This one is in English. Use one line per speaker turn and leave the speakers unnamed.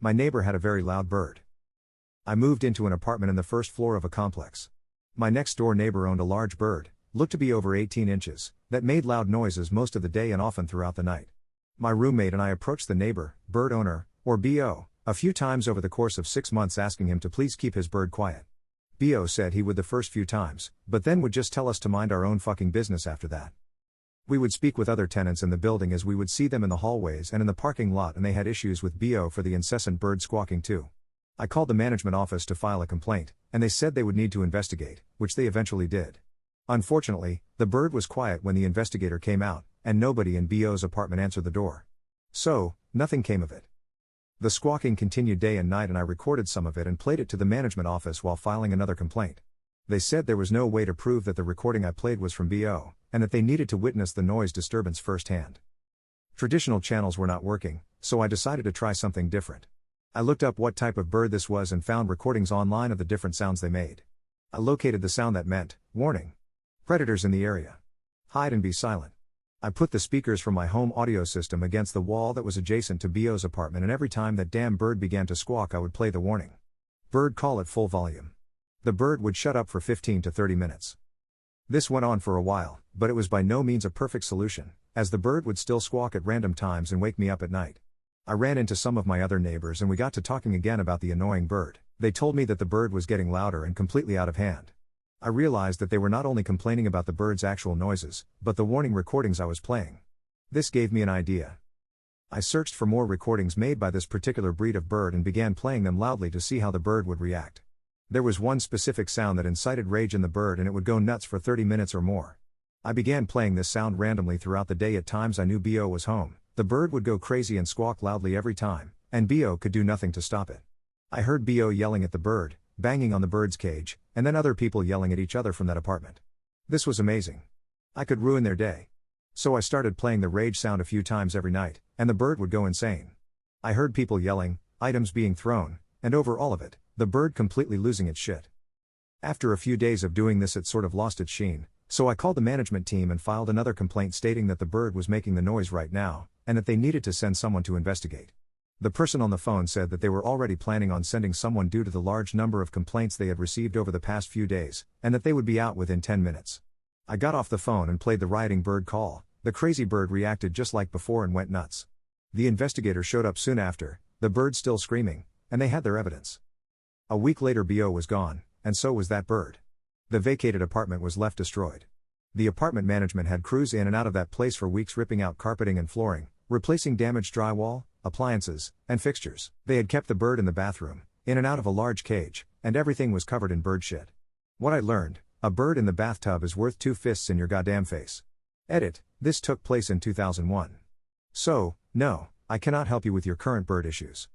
My neighbor had a very loud bird. I moved into an apartment in the first floor of a complex. My next door neighbor owned a large bird, looked to be over 18 inches, that made loud noises most of the day and often throughout the night. My roommate and I approached the neighbor, bird owner, or BO, a few times over the course of 6 months asking him to please keep his bird quiet. BO said he would the first few times, but then would just tell us to mind our own fucking business after that. We would speak with other tenants in the building as we would see them in the hallways and in the parking lot, and they had issues with BO for the incessant bird squawking too. I called the management office to file a complaint, and they said they would need to investigate, which they eventually did. Unfortunately, the bird was quiet when the investigator came out, and nobody in BO's apartment answered the door. So, nothing came of it. The squawking continued day and night, and I recorded some of it and played it to the management office while filing another complaint. They said there was no way to prove that the recording I played was from BO, and that they needed to witness the noise disturbance firsthand. Traditional channels were not working, so I decided to try something different. I looked up what type of bird this was and found recordings online of the different sounds they made. I located the sound that meant, warning. Predators in the area. Hide and be silent. I put the speakers from my home audio system against the wall that was adjacent to BO's apartment, and every time that damn bird began to squawk I would play the warning. Bird call at full volume. The bird would shut up for 15 to 30 minutes. This went on for a while, but it was by no means a perfect solution, as the bird would still squawk at random times and wake me up at night. I ran into some of my other neighbors and we got to talking again about the annoying bird. They told me that the bird was getting louder and completely out of hand. I realized that they were not only complaining about the bird's actual noises, but the warning recordings I was playing. This gave me an idea. I searched for more recordings made by this particular breed of bird and began playing them loudly to see how the bird would react. There was one specific sound that incited rage in the bird, and it would go nuts for 30 minutes or more. I began playing this sound randomly throughout the day. At times I knew BO was home. The bird would go crazy and squawk loudly every time, and BO could do nothing to stop it. I heard BO yelling at the bird, banging on the bird's cage, and then other people yelling at each other from that apartment. This was amazing. I could ruin their day. So I started playing the rage sound a few times every night, and the bird would go insane. I heard people yelling, items being thrown, and over all of it, the bird completely losing its shit. After a few days of doing this, it sort of lost its sheen, so I called the management team and filed another complaint stating that the bird was making the noise right now, and that they needed to send someone to investigate. The person on the phone said that they were already planning on sending someone due to the large number of complaints they had received over the past few days, and that they would be out within 10 minutes. I got off the phone and played the rioting bird call. The crazy bird reacted just like before and went nuts. The investigator showed up soon after, the bird still screaming, and they had their evidence. A week later BO was gone, and so was that bird. The vacated apartment was left destroyed. The apartment management had crews in and out of that place for weeks, ripping out carpeting and flooring, replacing damaged drywall, appliances, and fixtures. They had kept the bird in the bathroom, in and out of a large cage, and everything was covered in bird shit. What I learned: a bird in the bathtub is worth 2 fists in your goddamn face. Edit. This took place in 2001. So, no, I cannot help you with your current bird issues.